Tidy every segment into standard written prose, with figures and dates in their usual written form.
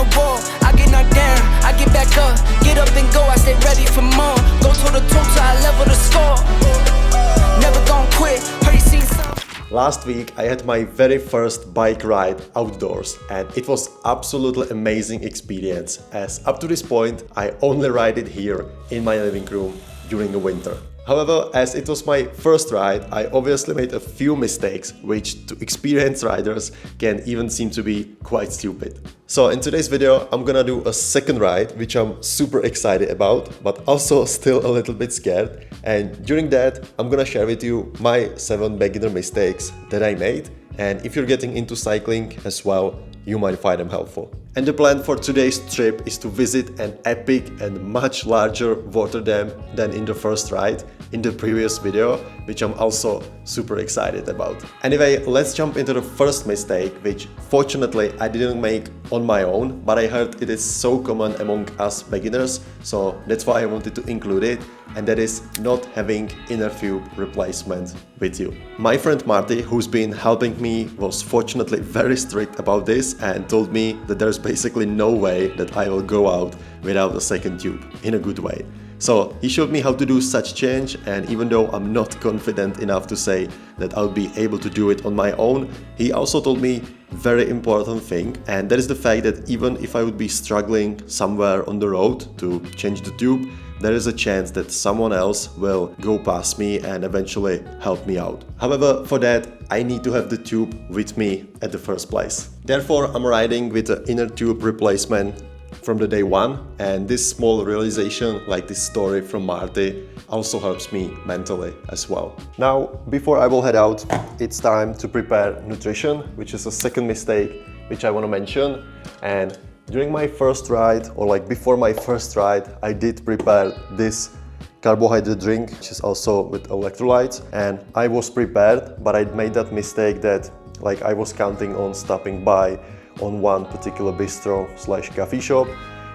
a wall. I get knocked down, I get back up, get up and go, I stay ready for more. Go toe to toe till I level the score. Never gon' quit, heard you seen some. Last week I had my very first bike ride outdoors and it was absolutely amazing experience, as up to this point I only ride it here in my living room during the winter. However, as it was my first ride, I obviously made a few mistakes, which to experienced riders can even seem to be quite stupid. So in today's video, I'm gonna do a second ride, which I'm super excited about, but also still a little bit scared. And during that, I'm gonna share with you my 7 beginner mistakes that I made. And if you're getting into cycling as well, you might find them helpful. And the plan for today's trip is to visit an epic and much larger water dam than in the first ride in the previous video, which I'm also super excited about. Anyway, let's jump into the first mistake, which fortunately I didn't make on my own, but I heard it is so common among us beginners, so that's why I wanted to include it, and that is not having inner tube replacement with you. My friend Marty, who's been helping me, was fortunately very strict about this and told me that there's basically no way that I will go out without a second tube, in a good way. So he showed me how to do such change, and even though I'm not confident enough to say that I'll be able to do it on my own, he also told me very important thing, and that is the fact that even if I would be struggling somewhere on the road to change the tube, there is a chance that someone else will go past me and eventually help me out. However, for that, I need to have the tube with me at the first place. Therefore, I'm riding with the inner tube replacement from the day one, and this small realization, like this story from Marty, also helps me mentally as well. Now, before I will head out, it's time to prepare nutrition, which is a second mistake which I want to mention. And during my first ride, or like before my first ride, I did prepare this carbohydrate drink, which is also with electrolytes, and I was prepared, but I made that mistake that like I was counting on stopping by on one particular bistro slash coffee shop,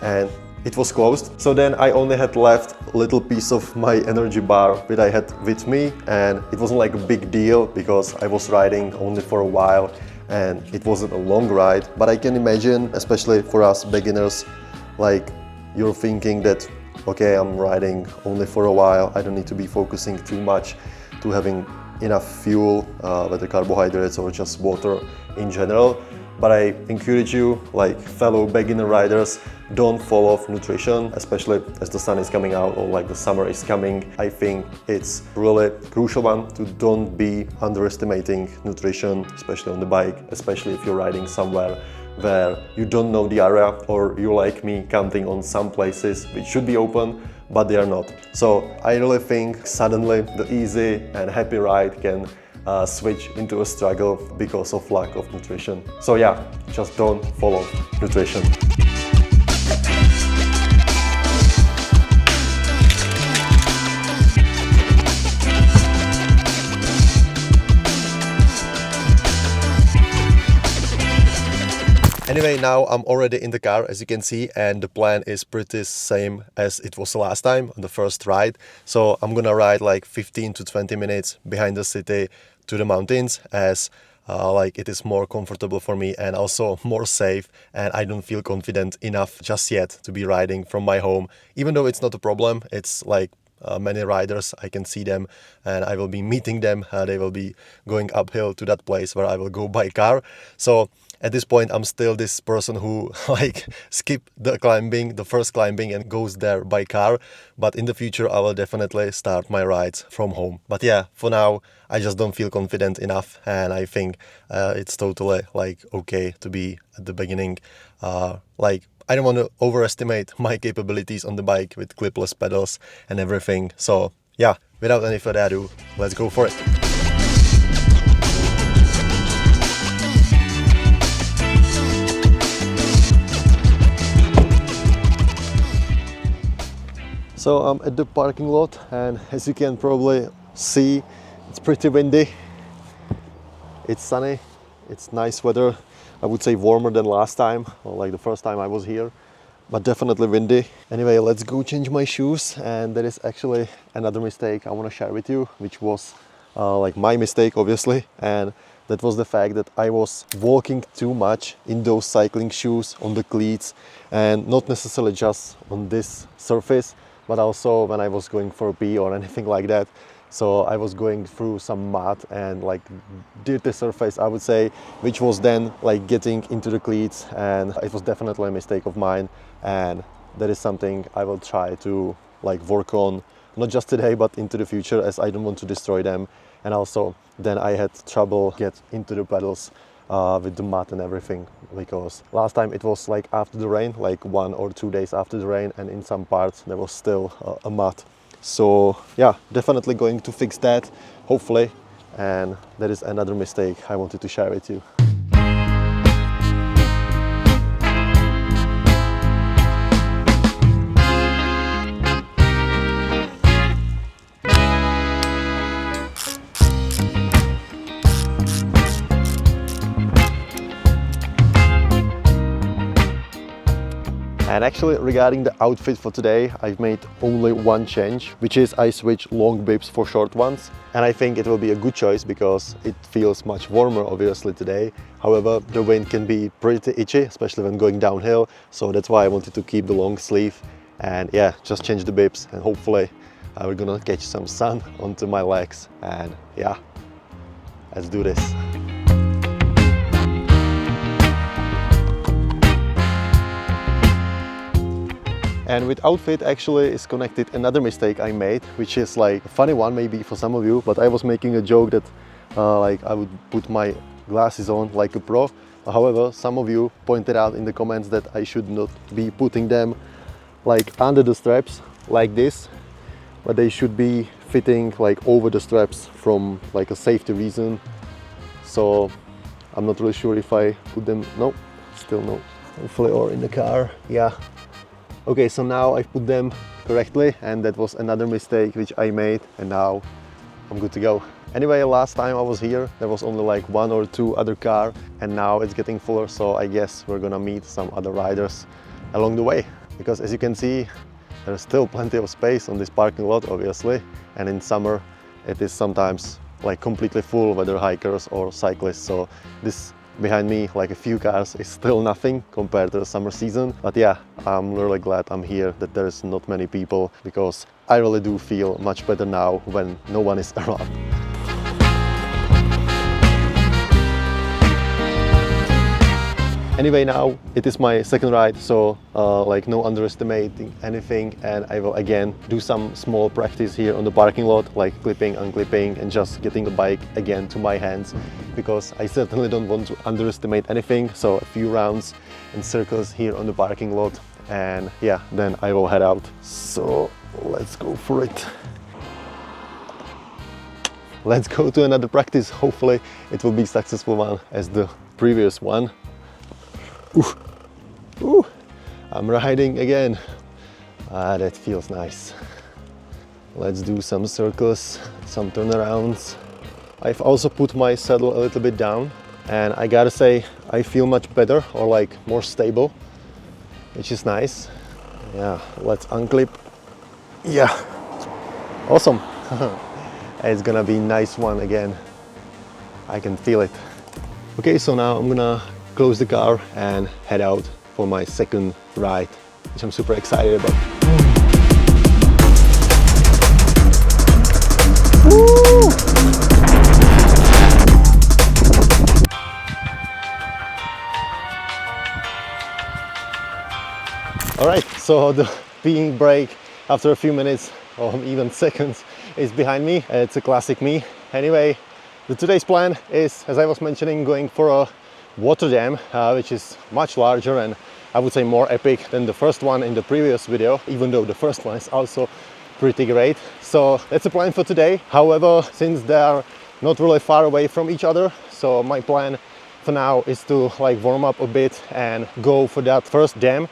and it was closed. So then I only had left a little piece of my energy bar that I had with me, and it wasn't like a big deal because I was riding only for a while and it wasn't a long ride. But I can imagine, especially for us beginners, like you're thinking that, okay, I'm riding only for a while, I don't need to be focusing too much to having enough fuel, whether carbohydrates or just water in general. But I encourage you, like fellow beginner riders, don't fall off nutrition, especially as the sun is coming out or like the summer is coming. I think it's really crucial one to don't be underestimating nutrition, especially on the bike, especially if you're riding somewhere where you don't know the area, or you like me counting on some places which should be open but they are not. So I really think suddenly the easy and happy ride can switch into a struggle because of lack of nutrition. So yeah, just don't follow nutrition. Anyway, now I'm already in the car, as you can see, and the plan is pretty same as it was the last time on the first ride. So I'm gonna ride like 15 to 20 minutes behind the city to the mountains, as like it is more comfortable for me and also more safe, and I don't feel confident enough just yet to be riding from my home, even though it's not a problem. It's like many riders, I can see them and I will be meeting them. They will be going uphill to that place where I will go by car. So at this point, I'm still this person who like skip the climbing, the first climbing, and goes there by car. But in the future, I will definitely start my rides from home. But yeah, for now, I just don't feel confident enough, and I think it's totally like okay to be at the beginning. Like I don't want to overestimate my capabilities on the bike with clipless pedals and everything. So yeah, without any further ado, let's go for it. So I'm at the parking lot, and as you can probably see, it's pretty windy. It's sunny, it's nice weather. I would say warmer than last time, or like the first time I was here, but definitely windy. Anyway, let's go change my shoes, and there is actually another mistake I want to share with you, which was like my mistake, obviously, and that was the fact that I was walking too much in those cycling shoes on the cleats, and not necessarily just on this surface, but also when I was going for a pee or anything like that. So I was going through some mud and like dirty surface, I would say, which was then like getting into the cleats, and it was definitely a mistake of mine, and that is something I will try to like work on, not just today but into the future, as I don't want to destroy them. And also then I had trouble get into the pedals with the mud and everything, because last time it was like after the rain, like 1 or 2 days after the rain, and in some parts there was still a mud. So yeah, definitely going to fix that, hopefully, and that is another mistake I wanted to share with you. And actually, regarding the outfit for today, I've made only one change, which is I switched long bibs for short ones. And I think it will be a good choice because it feels much warmer, obviously, today. However, the wind can be pretty itchy, especially when going downhill. So that's why I wanted to keep the long sleeve. And yeah, just change the bibs, and hopefully we're gonna catch some sun onto my legs. And yeah, let's do this. And with outfit actually is connected another mistake I made, which is like a funny one maybe for some of you, but I was making a joke that like I would put my glasses on like a pro. However, some of you pointed out in the comments that I should not be putting them like under the straps like this, but they should be fitting like over the straps from like a safety reason. So I'm not really sure if I put them, no, still no, hopefully, or in the car, yeah. Okay, so now I've put them correctly, and that was another mistake which I made, and now I'm good to go. Anyway, last time I was here, there was only like 1 or 2 other cars, and now it's getting fuller, so I guess we're gonna meet some other riders along the way. Because as you can see, there's still plenty of space on this parking lot, obviously, and in summer it is sometimes like completely full, whether hikers or cyclists, so this behind me, like a few cars, is still nothing compared to the summer season. But yeah, I'm really glad I'm here, that there's not many people, because I really do feel much better now when no one is around. Anyway, now it is my second ride, so like no underestimating anything, and I will again do some small practice here on the parking lot, like clipping, unclipping, and just getting the bike again to my hands, because I certainly don't want to underestimate anything. So a few rounds and circles here on the parking lot, and yeah, then I will head out. So let's go for it. Let's go to another practice. Hopefully it will be a successful one as the previous one. Ooh, I'm riding again. That feels nice. Let's do some circles, some turnarounds. I've also put my saddle a little bit down, and I gotta say I feel much better, or like more stable, which is nice. Yeah, let's unclip. Yeah, awesome. It's gonna be a nice one again. I can feel it. Okay, so now I'm gonna close the car and head out for my second ride, which I'm super excited about. Woo! All right, so the peeing break after a few minutes or even seconds is behind me. It's a classic me. Anyway, today's plan is, as I was mentioning, going for a water dam, which is much larger and I would say more epic than the first one in the previous video, even though the first one is also pretty great. So that's the plan for today. However, since they are not really far away from each other, so my plan for now is to like warm up a bit and go for that first dam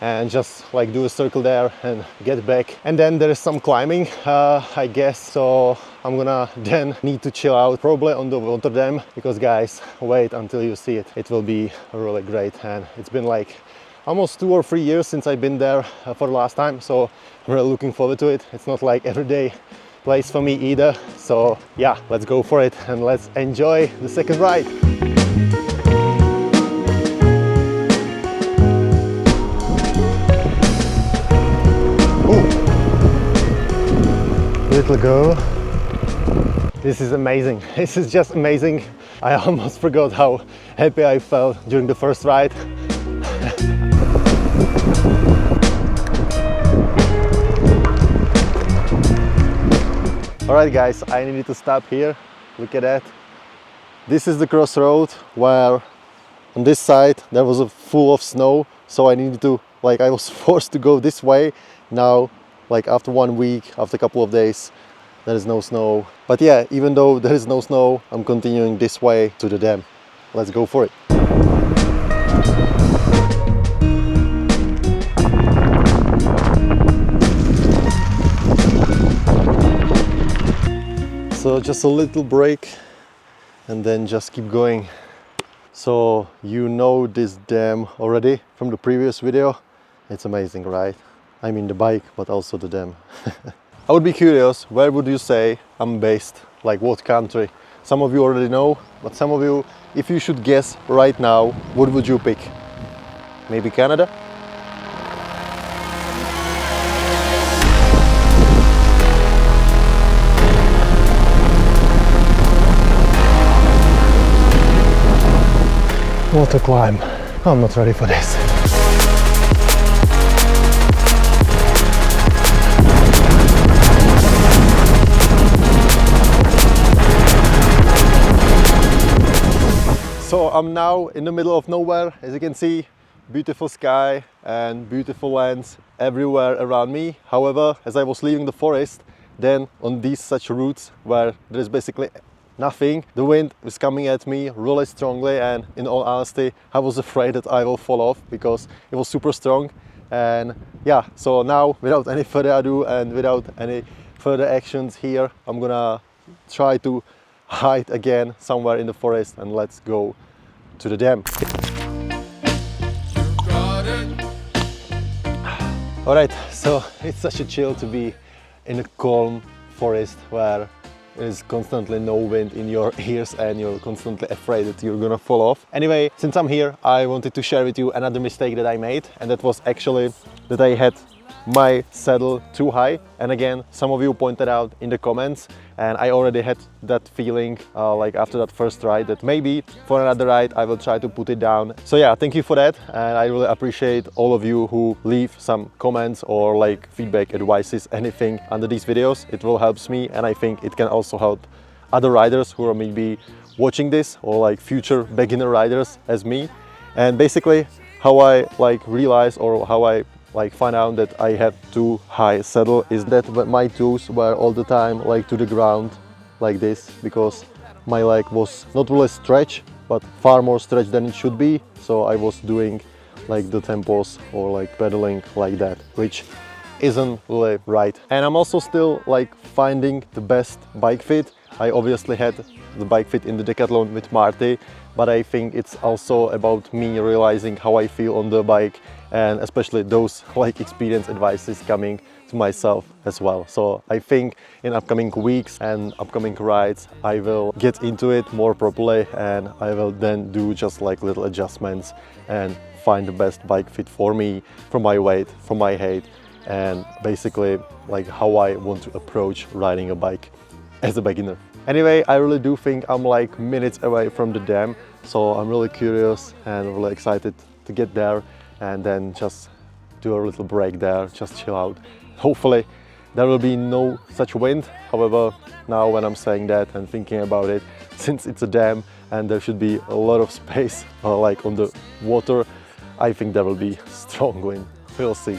and just like do a circle there and get back. And then there is some climbing, I guess, so I'm gonna then need to chill out probably on the water dam, because guys, wait until you see it. It will be really great, and it's been like almost 2 or 3 years since I've been there for the last time, so I'm really looking forward to it. It's not like every day place for me either. So yeah, let's go for it and let's enjoy the second ride. Little girl, this is amazing. This is just amazing. I almost forgot how happy I felt during the first ride. Alright guys, I needed to stop here. Look at that. This is the crossroad where on this side there was a full of snow, so I needed to, I was forced to go this way. Now, after 1 week, after a couple of days, there is no snow. But yeah, even though there is no snow, I'm continuing this way to the dam. Let's go for it. So just a little break and then just keep going. So you know this dam already from the previous video. It's amazing, right? I mean the bike, but also the dam. I would be curious, where would you say I'm based? Like what country? Some of you already know, but some of you, if you should guess right now, what would you pick? Maybe Canada? What a climb. I'm not ready for this. So I'm now in the middle of nowhere. As you can see, beautiful sky and beautiful lands everywhere around me. However, as I was leaving the forest, then on these such routes where there is basically nothing, the wind was coming at me really strongly, and in all honesty, I was afraid that I will fall off because it was super strong. And yeah, so now without any further ado and without any further actions here, I'm gonna try to hide again somewhere in the forest and let's go to the dam. Alright, so it's such a chill to be in a calm forest where there is constantly no wind in your ears and you're constantly afraid that you're gonna fall off. Anyway, since I'm here, I wanted to share with you another mistake that I made, and that was actually that I had my saddle too high. And again, some of you pointed out in the comments, and I already had that feeling after that first ride, that maybe for another ride I will try to put it down. So yeah, thank you for that, and I really appreciate all of you who leave some comments or feedback, advices, anything under these videos. It will help me, and I think it can also help other riders who are maybe watching this, or future beginner riders as me. And basically how I realize, or how I find out that I had too high saddle, is that my toes were all the time to the ground like this, because my leg was not really stretched, but far more stretched than it should be. So I was doing the tempos or pedaling like that, which isn't really right. And I'm also still finding the best bike fit. I obviously had the bike fit in the Decathlon with Marty, but I think it's also about me realizing how I feel on the bike, and especially those experience advices coming to myself as well. So I think in upcoming weeks and upcoming rides I will get into it more properly, and I will then do just little adjustments and find the best bike fit for me, for my weight, for my height, and basically how I want to approach riding a bike as a beginner. Anyway, I really do think I'm minutes away from the dam, so I'm really curious and really excited to get there and then just do a little break there, just chill out. Hopefully there will be no such wind. However, now when I'm saying that and thinking about it, since it's a dam and there should be a lot of space on the water, I think there will be strong wind. We'll see.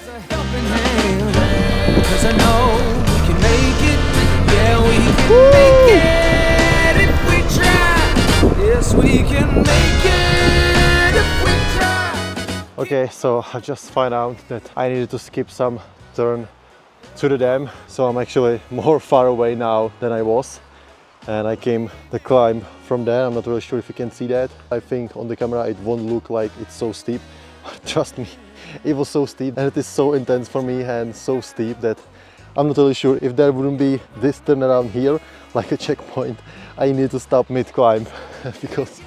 Okay, so I just found out that I needed to skip some turn to the dam, so I'm actually more far away now than I was, and I came the climb from there. I'm not really sure if you can see that. I think on the camera it won't look like it's so steep. Trust me, it was so steep, and it is so intense for me and so steep that I'm not really sure if there wouldn't be this turnaround here, like a checkpoint. I need to stop mid-climb because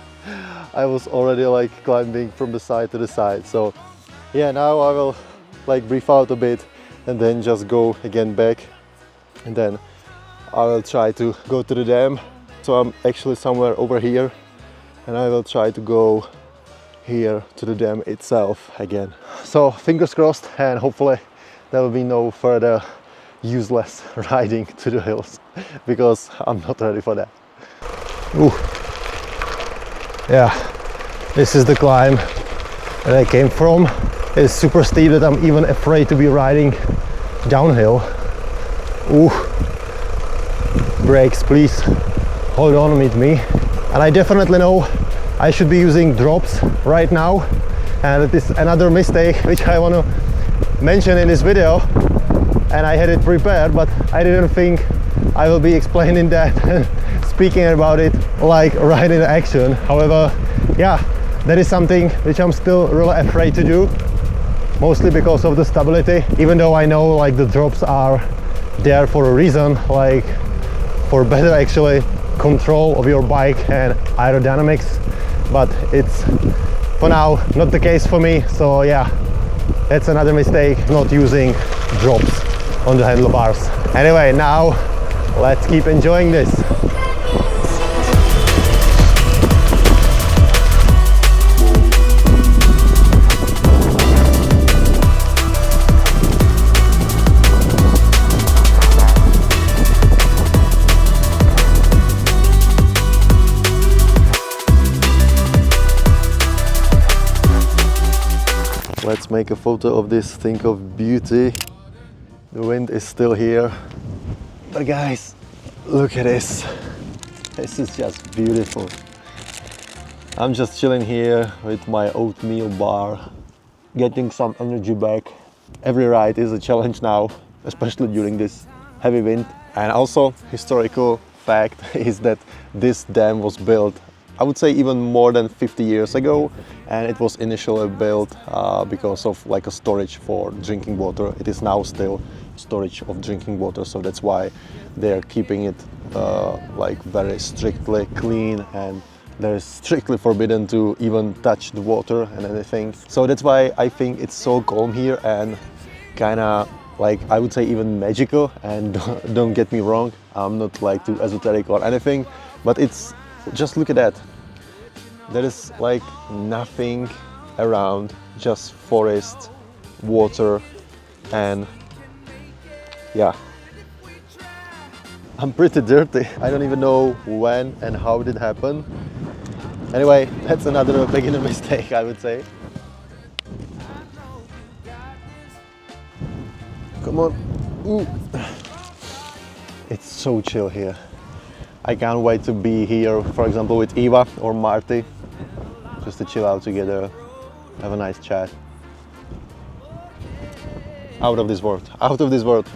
I was already like climbing from the side to the side. So yeah, now I will like breathe out a bit and then just go again back, and then I will try to go to the dam. So I'm actually somewhere over here, and I will try to go here to the dam itself again. So fingers crossed, and hopefully there will be no further useless riding to the hills because I'm not ready for that. Ooh. Yeah, this is the climb that I came from. It's super steep that I'm even afraid to be riding downhill. Ooh. Brakes, please hold on with me. And I definitely know I should be using drops right now, and it is another mistake which I want to mention in this video, and I had it prepared, but I didn't think I will be explaining that and speaking about it like right in action. However, yeah, that is something which I'm still really afraid to do, mostly because of the stability, even though I know like the drops are there for a reason, like for better actually control of your bike and aerodynamics, but it's for now not the case for me. So yeah, that's another mistake, not using drops on the handlebars. Anyway, now let's keep enjoying this. Let's make a photo of this thing of beauty. The wind is still here, but guys, look at this. This is just beautiful. I'm just chilling here with my oatmeal bar, getting some energy back. Every ride is a challenge now, especially during this heavy wind. And also, historical fact is that this dam was built, I would say even more than 50 years ago, and it was initially built because of like a storage for drinking water. It is now still storage of drinking water, so that's why they're keeping it like very strictly clean, and they're strictly forbidden to even touch the water and anything. So that's why I think it's so calm here and kind of like, I would say even magical. And don't get me wrong, I'm not like too esoteric or anything, but it's just look at that. There is like nothing around, just forest, water, and yeah. I'm pretty dirty. I don't even know when and how it happened. Anyway, that's another beginner mistake, I would say. Come on. Ooh. It's so chill here. I can't wait to be here, for example, with Eva or Marty, just to chill out together, have a nice chat. Out of this world, out of this world.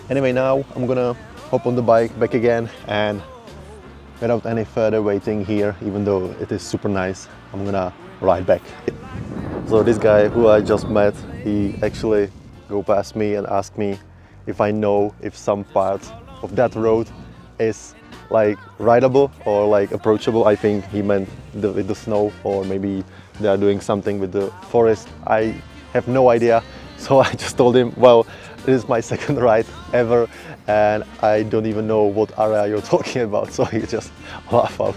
Anyway, now I'm gonna hop on the bike back again, and without any further waiting here, even though it is super nice, I'm gonna ride back. So this guy who I just met, he actually go past me and asked me if I know if some parts of that road is like rideable or like approachable. I think he meant with the snow, or maybe they are doing something with the forest. I have no idea. So I just told him, well, this is my second ride ever and I don't even know what area you're talking about. So he just laughed out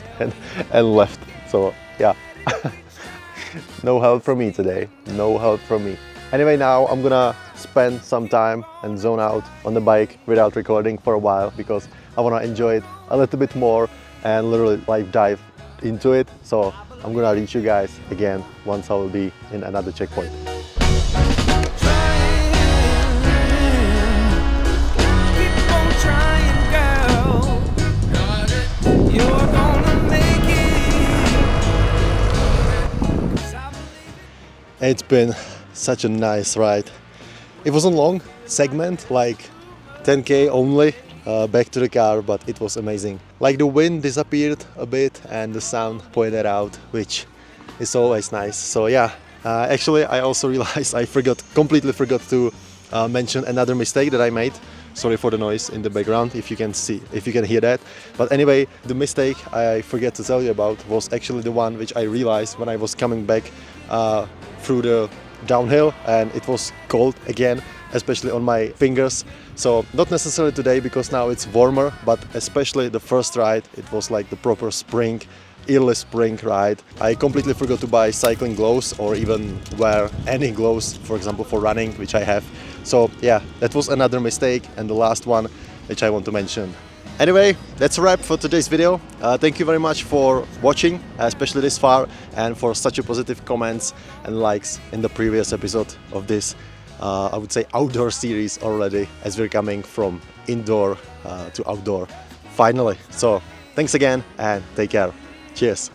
and left. So yeah, no help from me today, no help from me. Anyway, now I'm gonna spend some time and zone out on the bike without recording for a while, because I wanna enjoy it a little bit more and literally like dive into it. So I'm gonna reach you guys again once I will be in another checkpoint. It's been such a nice ride. It was a long segment, like 10k only back to the car, but it was amazing. Like the wind disappeared a bit and the sound pointed out, which is always nice. So yeah, actually I also realized I completely forgot to mention another mistake that I made Sorry for the noise in the background if you can hear that. But anyway, the mistake I forget to tell you about was actually the one which I realized when I was coming back through the downhill, and it was cold again, especially on my fingers. So not necessarily today because now it's warmer, but especially the first ride, it was like the proper spring, early spring ride. I completely forgot to buy cycling gloves or even wear any gloves, for example for running, which I have. So yeah, that was another mistake, and the last one which I want to mention. Anyway, that's a wrap for today's video. Thank you very much for watching, especially this far, and for such a positive comments and likes in the previous episode of this, I would say, outdoor series already, as we're coming from indoor to outdoor finally. So thanks again and take care. Cheers.